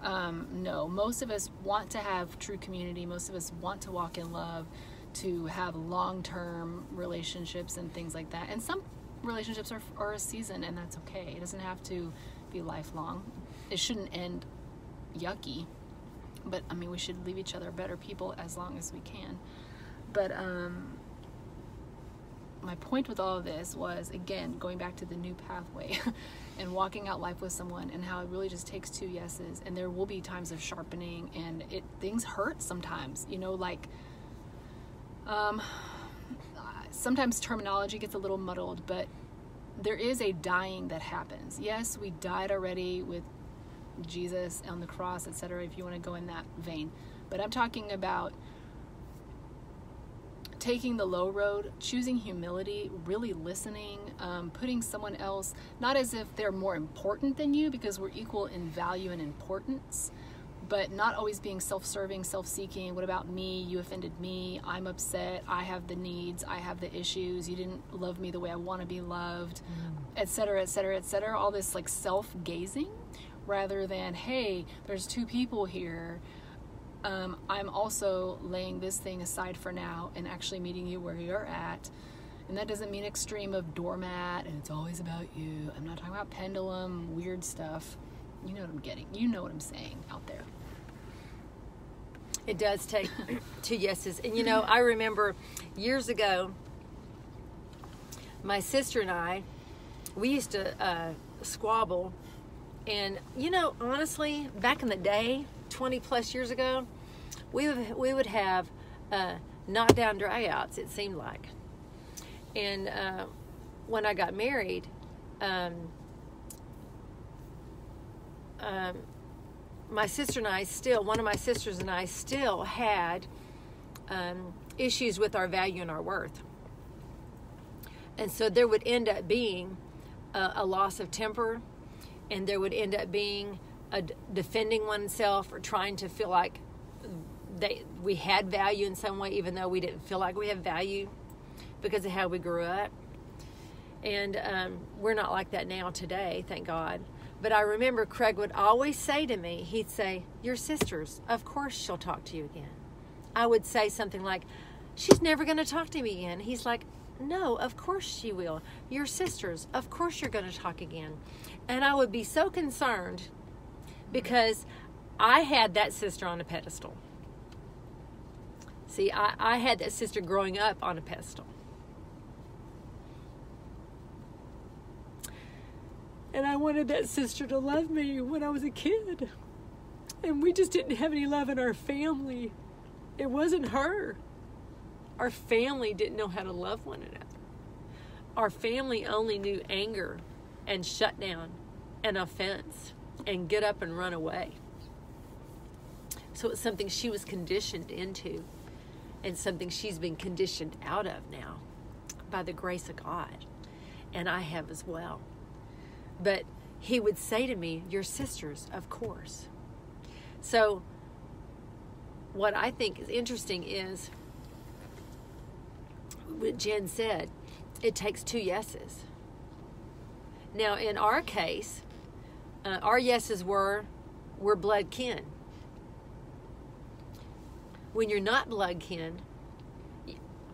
no. Most of us want to have true community. Most of us want to walk in love, to have long-term relationships and things like that. And some relationships are a season, and that's okay. It doesn't have to be lifelong. It shouldn't end yucky. But, I mean, we should leave each other better people as long as we can. But my point with all of this was, again, going back to the new pathway and walking out life with someone, and how it really just takes 2 yeses. And there will be times of sharpening, and things hurt sometimes. You know, like, sometimes terminology gets a little muddled, but there is a dying that happens. Yes, we died already with Jesus on the cross, etc., if you want to go in that vein. But I'm talking about taking the low road, choosing humility, really listening, putting someone else, not as if they're more important than you, because we're equal in value and importance, but not always being self-serving, self-seeking. What about me? You offended me. I'm upset. I have the needs. I have the issues. You didn't love me the way I want to be loved, etc., etc., etc. All this like self-gazing, rather than, hey, there's 2 people here. I'm also laying this thing aside for now and actually meeting you where you're at. And that doesn't mean extreme of doormat and it's always about you. I'm not talking about pendulum, weird stuff. You know what I'm getting. You know what I'm saying out there. It does take 2 yeses. And, you know, I remember years ago, my sister and I, we used to squabble. And, you know, honestly, back in the day, 20 plus years ago, we would have knockdown dryouts, it seemed like. And when I got married, my sister and I still, one of my sisters and I still had issues with our value and our worth. And so there would end up being a loss of temper, and there would end up being a defending oneself or trying to feel like we had value in some way, even though we didn't feel like we had value because of how we grew up. And we're not like that now today, thank God. But I remember Craig would always say to me, he'd say, "Your sister's, of course she'll talk to you again." I would say something like, "She's never going to talk to me again." He's like, "No, of course she will. Your sister's, of course you're going to talk again." And I would be so concerned because I had that sister on a pedestal. See, I had that sister growing up on a pedestal. And I wanted that sister to love me when I was a kid. And we just didn't have any love in our family. It wasn't her. Our family didn't know how to love one another. Our family only knew anger and shutdown and offense and get up and run away. So it's something she was conditioned into, and something she's been conditioned out of now by the grace of God. And I have as well. But he would say to me, "Your sisters, of course." So what I think is interesting is what Jen said, it takes 2 yeses. Now, in our case, our yeses were, we're blood kin. When you're not blood kin,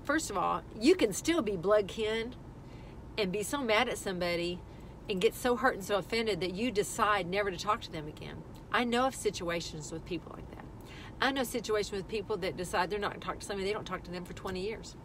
first of all, you can still be blood kin and be so mad at somebody and get so hurt and so offended that you decide never to talk to them again. I know of situations with people like that. I know situations with people that decide they're not going to talk to somebody, they don't talk to them for 20 years.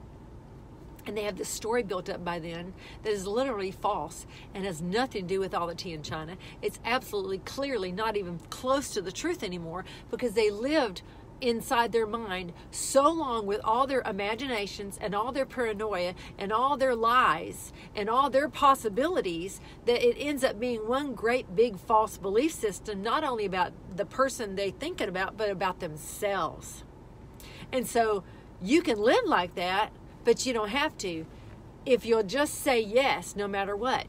And they have this story built up by then that is literally false and has nothing to do with all the tea in China. It's absolutely clearly not even close to the truth anymore, because they lived inside their mind so long with all their imaginations and all their paranoia and all their lies and all their possibilities that it ends up being one great big false belief system, not only about the person they're thinking about, but about themselves. And so you can live like that, but you don't have to. If you'll just say yes no matter what.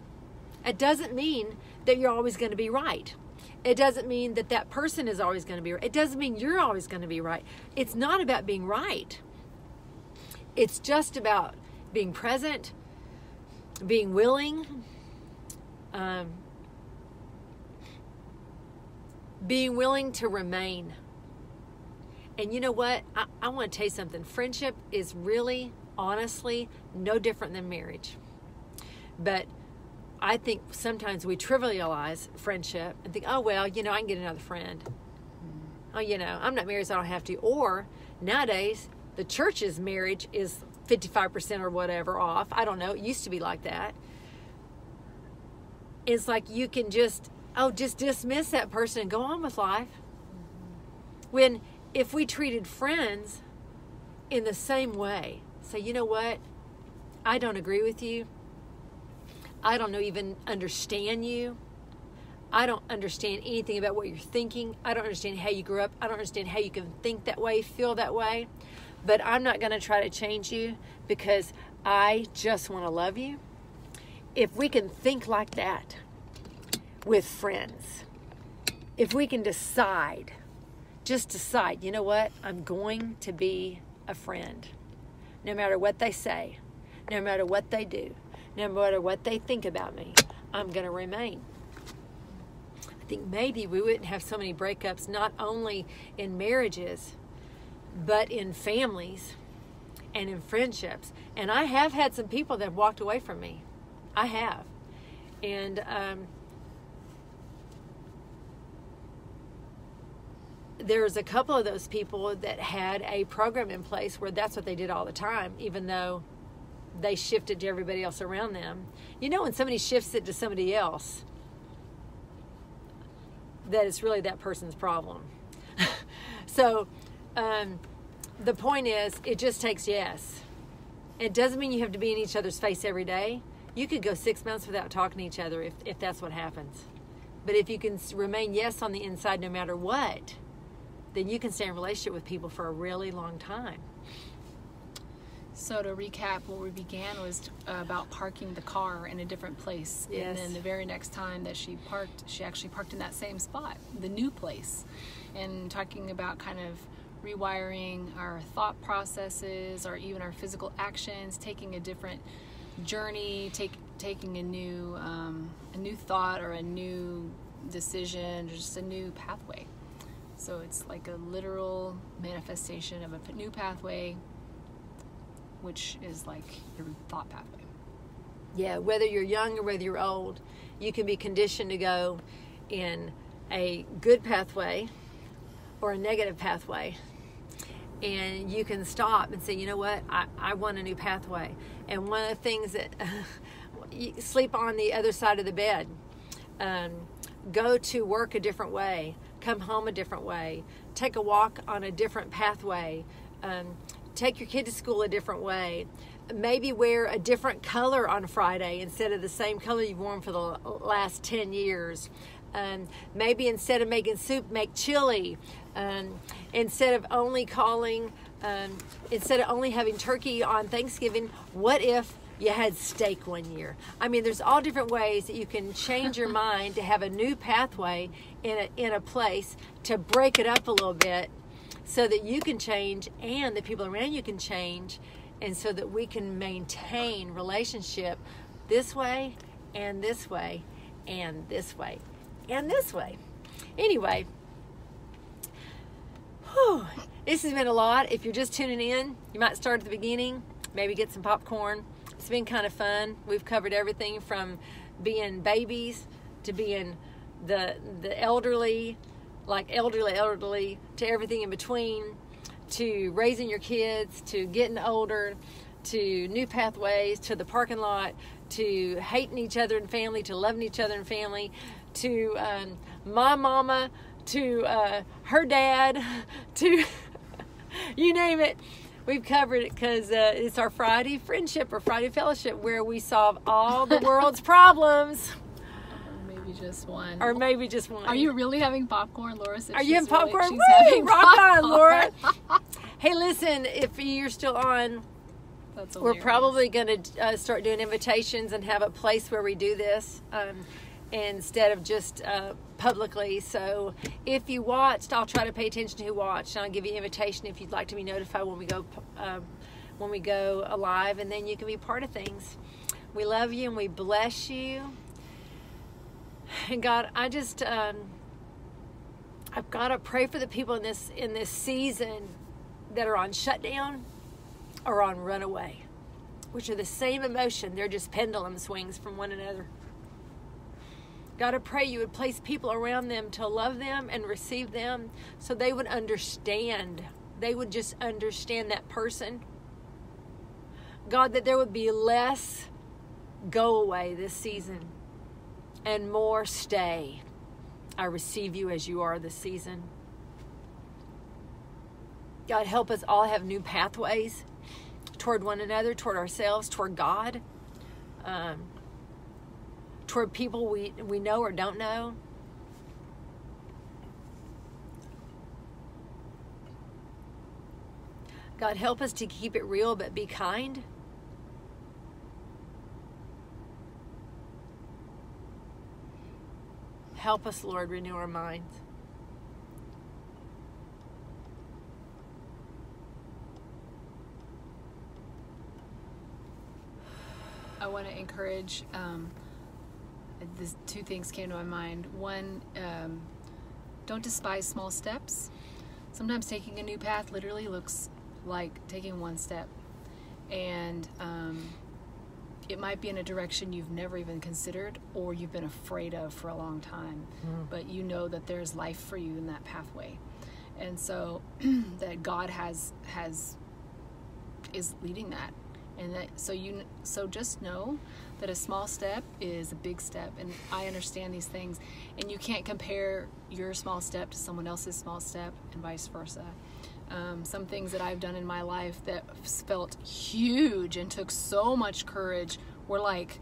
It doesn't mean that you're always going to be right. It doesn't mean that that person is always going to be right. It doesn't mean you're always going to be right. It's not about being right. It's just about being present, being willing, being willing to remain. And you know what? I want to tell you something. Friendship is really, honestly, no different than marriage. But I think sometimes we trivialize friendship and think, oh, well, you know, I can get another friend. Oh, you know, I'm not married, so I don't have to. Or nowadays, the church's marriage is 55% or whatever off. I don't know. It used to be like that. It's like you can just dismiss that person and go on with life. When if we treated friends in the same way, say, you know what? I don't agree with you. I don't even understand you. I don't understand anything about what you're thinking. I don't understand how you grew up. I don't understand how you can think that way, feel that way. But I'm not going to try to change you because I just want to love you. If we can think like that with friends, if we can just decide, you know what? I'm going to be a friend. No matter what they say, no matter what they do, no matter what they think about me, I'm going to remain. I think maybe we wouldn't have so many breakups, not only in marriages, but in families and in friendships. And I have had some people that have walked away from me. I have. And there's a couple of those people that had a program in place where that's what they did all the time, even though they shifted to everybody else around them. You know, when somebody shifts it to somebody else, that it's really that person's problem. So the point is, it just takes yes. It doesn't mean you have to be in each other's face every day. You could go 6 months without talking to each other if that's what happens. But if you can remain yes on the inside no matter what, then you can stay in a relationship with people for a really long time. So to recap, what we began was about parking the car in a different place. Yes. And then the very next time that she parked, she actually parked in that same spot, the new place. And talking about kind of rewiring our thought processes or even our physical actions, taking a different journey, taking a new thought or a new decision, or just a new pathway. So it's like a literal manifestation of a new pathway, which is like your thought pathway. Yeah, whether you're young or whether you're old, you can be conditioned to go in a good pathway or a negative pathway. And you can stop and say, you know what, I want a new pathway. And one of the things that, you sleep on the other side of the bed, go to work a different way, come home a different way, take a walk on a different pathway, take your kid to school a different way, maybe wear a different color on Friday instead of the same color you've worn for the last 10 years. Maybe instead of making soup, make chili. Instead of only having turkey on Thanksgiving, what if you had steak one year? I mean, there's all different ways that you can change your mind to have a new pathway in a place, to break it up a little bit so that you can change and the people around you can change, and so that we can maintain relationship this way and this way and this way and this way. Anyway, this has been a lot. If you're just tuning in, you might start at the beginning, maybe get some popcorn. It's been kind of fun. We've covered everything from being babies to being the elderly, like elderly, to everything in between, to raising your kids, to getting older, to new pathways, to the parking lot, to hating each other in family, to loving each other in family, to my mama, to her dad, to You name it. We've covered it because it's our Friday friendship or Friday fellowship where we solve all the world's problems. Or maybe just one. Are you really having popcorn, Laura? Are you having popcorn? She's having rock popcorn. On, Laura. Hey, listen, if you're still on, we're probably going to start doing invitations and have a place where we do this instead of just publicly. So if you watched, I'll try to pay attention to who watched, and I'll give you an invitation if you'd like to be notified when we go live, and then you can be part of things. We love you and we bless you. And God, I've got to pray for the people in this season that are on shutdown or on runaway, which are the same emotion. They're just pendulum swings from one another. God, I pray you would place people around them to love them and receive them so they would understand. They would just understand that person. God, that there would be less go away this season and more stay. I receive you as you are this season. God, help us all have new pathways toward one another, toward ourselves, toward God, toward people we know or don't know. God, help us to keep it real but be kind. Help us, Lord, renew our minds. I want to encourage, two things came to my mind. One, don't despise small steps. Sometimes taking a new path literally looks like taking one step. And it might be in a direction you've never even considered or you've been afraid of for a long time. But you know that there's life for you in that pathway. And so that God is leading that. And that, so just know that a small step is a big step. And I understand these things. And you can't compare your small step to someone else's small step and vice versa. Some things that I've done in my life that felt huge and took so much courage were like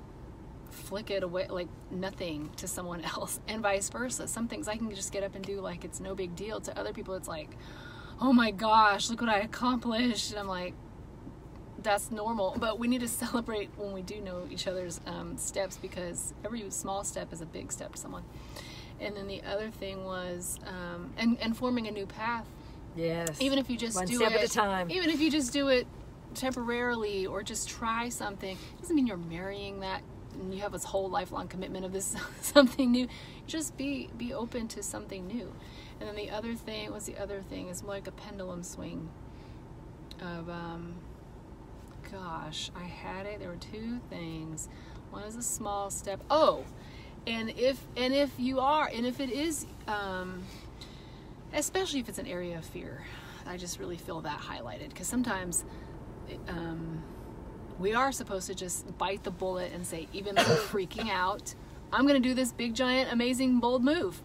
flick it away like nothing to someone else, and vice versa. Some things I can just get up and do like it's no big deal. To other people it's like, oh my gosh, look what I accomplished. And I'm like, that's normal. But we need to celebrate when we do know each other's steps, because every small step is a big step to someone. And then the other thing was and forming a new path. Yes. Even if you just one do step it at a time. Even if you just do it temporarily or just try something, doesn't mean you're marrying that and you have this whole lifelong commitment of this something new. Just be open to something new. And then the other thing is more like a pendulum swing of gosh, I had it. There were two things. One is a small step. Oh, and if it is especially if it's an area of fear, I just really feel that highlighted, because sometimes we are supposed to just bite the bullet and say, even though we're freaking out, I'm going to do this big, giant, amazing, bold move.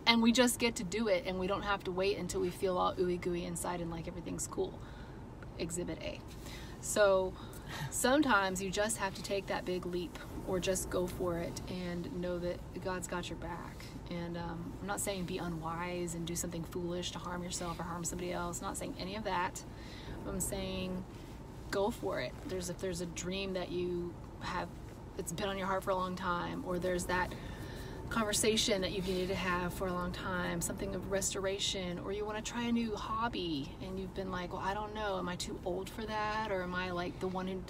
And we just get to do it, and we don't have to wait until we feel all ooey gooey inside and like everything's cool. Exhibit A. So sometimes you just have to take that big leap or just go for it and know that God's got your back. And I'm not saying be unwise and do something foolish to harm yourself or harm somebody else. I'm not saying any of that. I'm saying go for it. If there's a dream that you have, it's been on your heart for a long time, or there's that conversation that you've needed to have for a long time, something of restoration, or you want to try a new hobby and you've been like, well, I don't know, am I too old for that? Or am I like the one who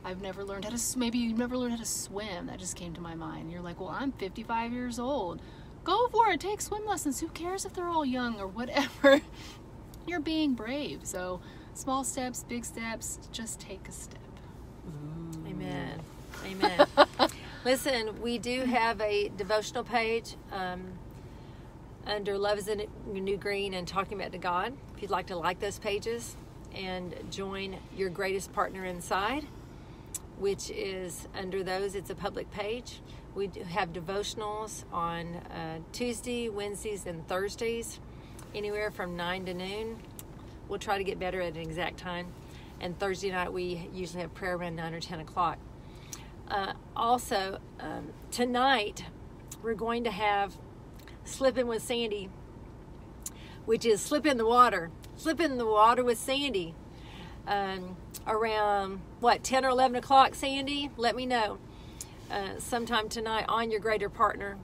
I've never learned how to, maybe you've never learned how to swim. That just came to my mind. You're like, well, I'm 55 years old. Go for it. Take swim lessons. Who cares if they're all young or whatever? You're being brave. So small steps, big steps, just take a step. Amen. Amen. Listen, we do have a devotional page under Love is the New Green and Talking About to God. If you'd like to like those pages and join your greatest partner inside, which is under those, it's a public page. We do have devotionals on Tuesday, Wednesdays, and Thursdays, anywhere from 9 to noon. we'll try to get better at an exact time. And Thursday night, we usually have prayer around 9 or 10 o'clock. Also, tonight, we're going to have Slipping with Sandy, which is slip in the water. Slip in the water with Sandy. Around, 10 or 11 o'clock, Sandy? Let me know. Sometime tonight on your greatest partner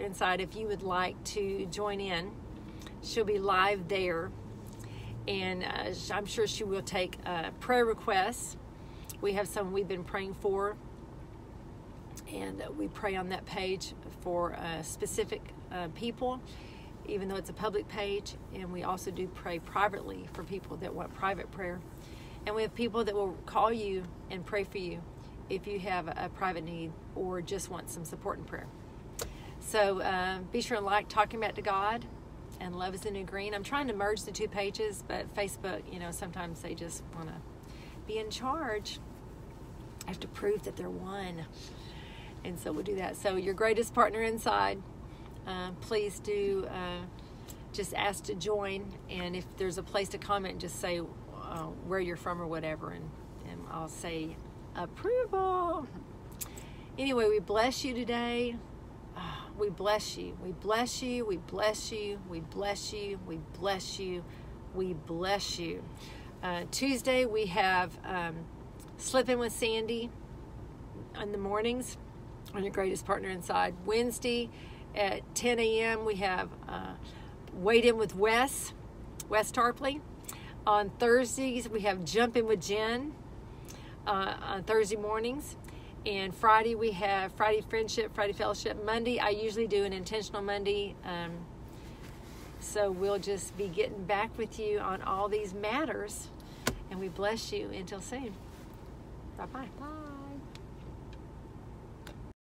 inside, if you would like to join in. She'll be live there. And I'm sure she will take prayer requests. We have some we've been praying for. And we pray on that page for specific people, even though it's a public page. And we also do pray privately for people that want private prayer. And we have people that will call you and pray for you if you have a private need or just want some support and prayer. So be sure to like Talking Back to God and Love is the New Green. I'm trying to merge the two pages, but Facebook, sometimes they just want to be in charge. I have to prove that they're one. And so we'll do that. So your greatest partner inside, please do just ask to join. And if there's a place to comment, just say where you're from or whatever. And I'll say approval. Anyway, we bless you today. We bless you. We bless you. We bless you. We bless you. We bless you. We bless you. Tuesday, we have Slipping with Sandy in the mornings on your greatest partner inside. Wednesday at 10 a.m., we have Wade In with Wes Tarpley. On Thursdays, we have Jump In with Jen on Thursday mornings. And Friday, we have Friday Friendship, Friday Fellowship. Monday, I usually do an Intentional Monday. So we'll just be getting back with you on all these matters. And we bless you until soon. Bye-bye. Bye.